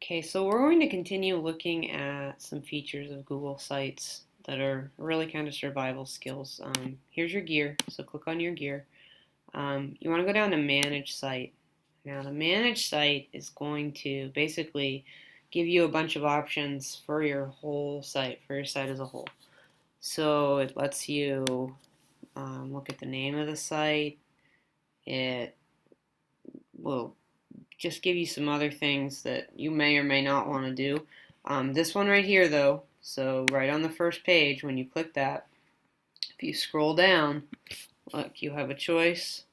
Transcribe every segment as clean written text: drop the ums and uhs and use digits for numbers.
Okay, so we're going to continue looking at some features of Google Sites that are really kind of survival skills. Here's your gear, so click on your gear. You want to go down to Manage Site. Now, the Manage Site is going to basically give you a bunch of options for your whole site, for your site as a whole. So it lets you look at the name of the site. It will just give you some other things that you may or may not want to do. This one right here though, so right on the first page when you click that, if you scroll down, look, you have a choice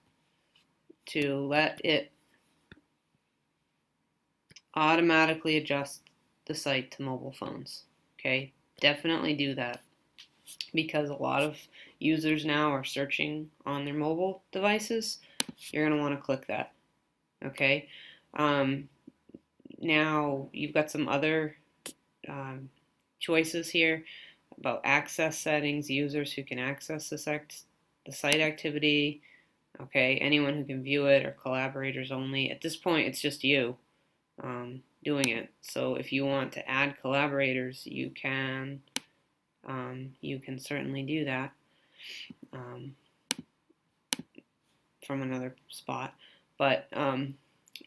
to let it automatically adjust the site to mobile phones. Okay, definitely do that because a lot of users now are searching on their mobile devices. You're going to want to click that. Okay, now you've got some other choices here about access settings, users who can access the site activity, okay, anyone who can view it, or collaborators only. At this point, it's just you doing it. So if you want to add collaborators, you can certainly do that from another spot. But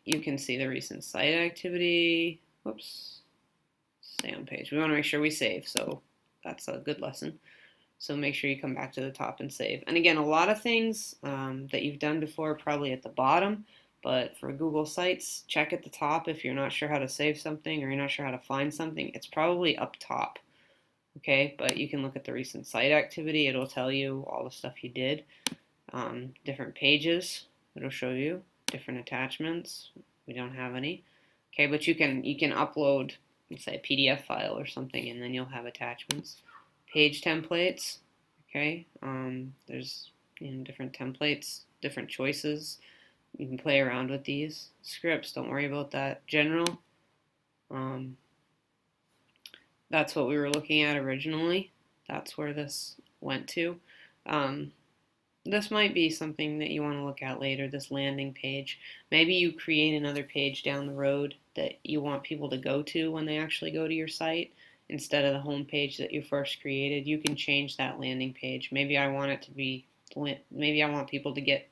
you can see the recent site activity. Whoops. Stay on page. We want to make sure we save, so that's a good lesson. So make sure you come back to the top and save. And again, a lot of things that you've done before are probably at the bottom, but for Google Sites, check at the top if you're not sure how to save something or you're not sure how to find something. It's probably up top, okay? But you can look at the recent site activity. It'll tell you all the stuff you did. Different pages, it'll show you. Different attachments, we don't have any. Okay, but you can upload, let's say, a PDF file or something, and then you'll have attachments. Page templates, okay, there's different templates, different choices. You can play around with these. Scripts, don't worry about that. General, that's what we were looking at originally. That's where this went to. This might be something that you want to look at later, this landing page. Maybe you create another page down the road that you want people to go to when they actually go to your site instead of the home page that you first created. You can change that landing page. Maybe I want people to get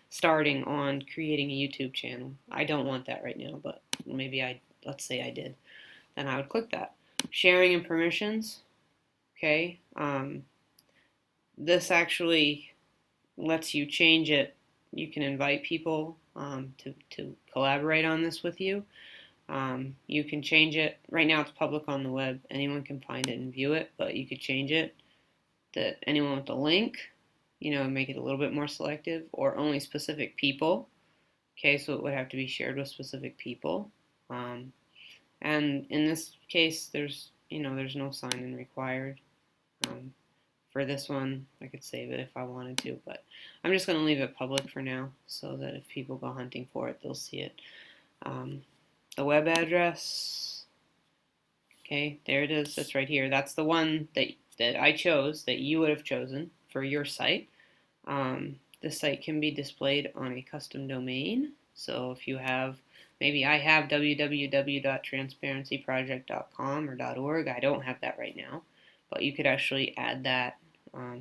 starting on creating a YouTube channel. I don't want that right now, but let's say I did. Then I would click that. Sharing and permissions. Okay. This actually lets you change it. You can invite people to collaborate on this with you. You can change it. Right now it's public on the web. Anyone can find it and view it, but you could change it that anyone with a link, make it a little bit more selective, or only specific people. Okay, so it would have to be shared with specific people. And in this case, there's no sign-in required. For this one, I could save it if I wanted to, but I'm just going to leave it public for now so that if people go hunting for it, they'll see it. The web address, okay, there it is. That's right here. That's the one that I chose, that you would have chosen for your site. The site can be displayed on a custom domain. So if you have, maybe I have www.transparencyproject.com or .org. I don't have that right now, but you could actually add that.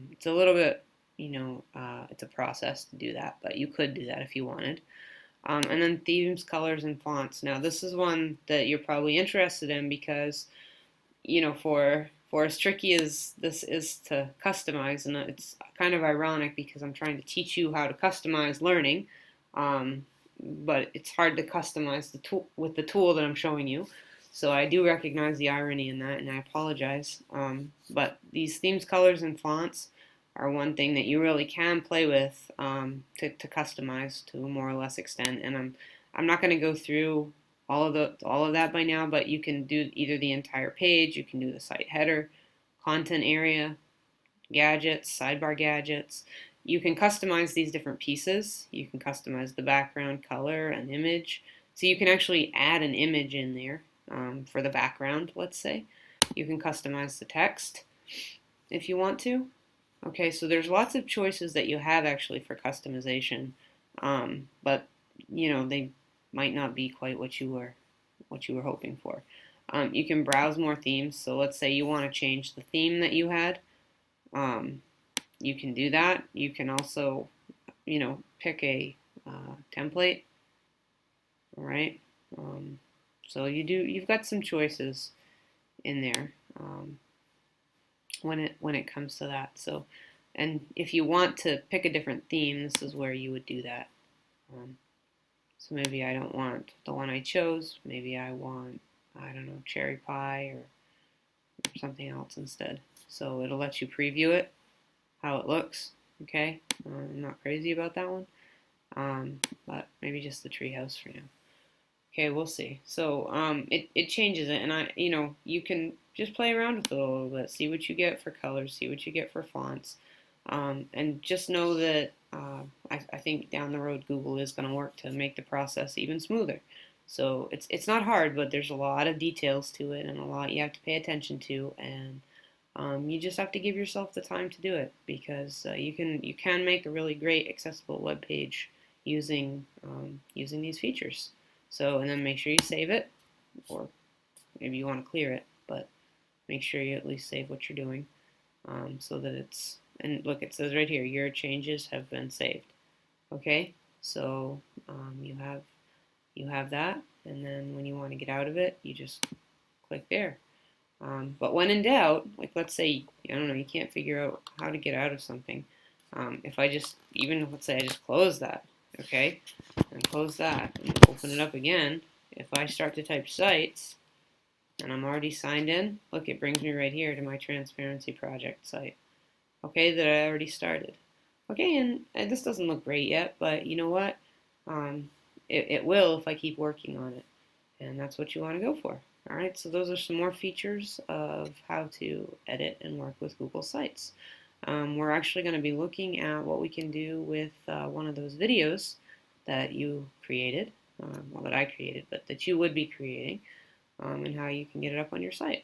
It's a little bit, it's a process to do that, but you could do that if you wanted. And then themes, colors, and fonts. Now this is one that you're probably interested in because, for as tricky as this is to customize, and it's kind of ironic because I'm trying to teach you how to customize learning, but it's hard to customize the tool with the tool that I'm showing you. So I do recognize the irony in that, and I apologize. But these themes, colors, and fonts are one thing that you really can play with to customize to a more or less extent. And I'm not going to go through all of that by now, but you can do either the entire page, you can do the site header, content area, gadgets, sidebar gadgets. You can customize these different pieces. You can customize the background color and image. So you can actually add an image in there. For the background, let's say. You can customize the text if you want to. Okay, so there's lots of choices that you have actually for customization, but they might not be quite what you were what you were hoping for. You can browse more themes. So let's say you want to change the theme that you had. You can do that. You can also, pick a template. All right. So you've got some choices in there when it comes to that. So, and if you want to pick a different theme, this is where you would do that. So maybe I don't want the one I chose. Maybe I want, I don't know, cherry pie or something else instead. So it'll let you preview it, how it looks. Okay, I'm not crazy about that one, but maybe just the treehouse for now. Okay, we'll see. So it changes it, and you can just play around with it a little bit, see what you get for colors, see what you get for fonts, and just know that I think down the road Google is going to work to make the process even smoother. So it's not hard, but there's a lot of details to it and a lot you have to pay attention to, and you just have to give yourself the time to do it because you can make a really great accessible web page using these features. So, and then make sure you save it, or maybe you want to clear it, but make sure you at least save what you're doing so that it's, and look, it says right here, your changes have been saved. Okay, so you have that, and then when you want to get out of it, you just click there. But when in doubt, like let's say, I don't know, you can't figure out how to get out of something. If I just, even let's say I just close that, okay, and close that, and open it up again, if I start to type sites, and I'm already signed in, look, it brings me right here to my transparency project site, okay, that I already started. Okay, and this doesn't look great yet, but you know what? It will if I keep working on it, and that's what you want to go for. All right, so those are some more features of how to edit and work with Google Sites. We're actually going to be looking at what we can do with one of those videos that you created, well, that I created, but that you would be creating, and how you can get it up on your site.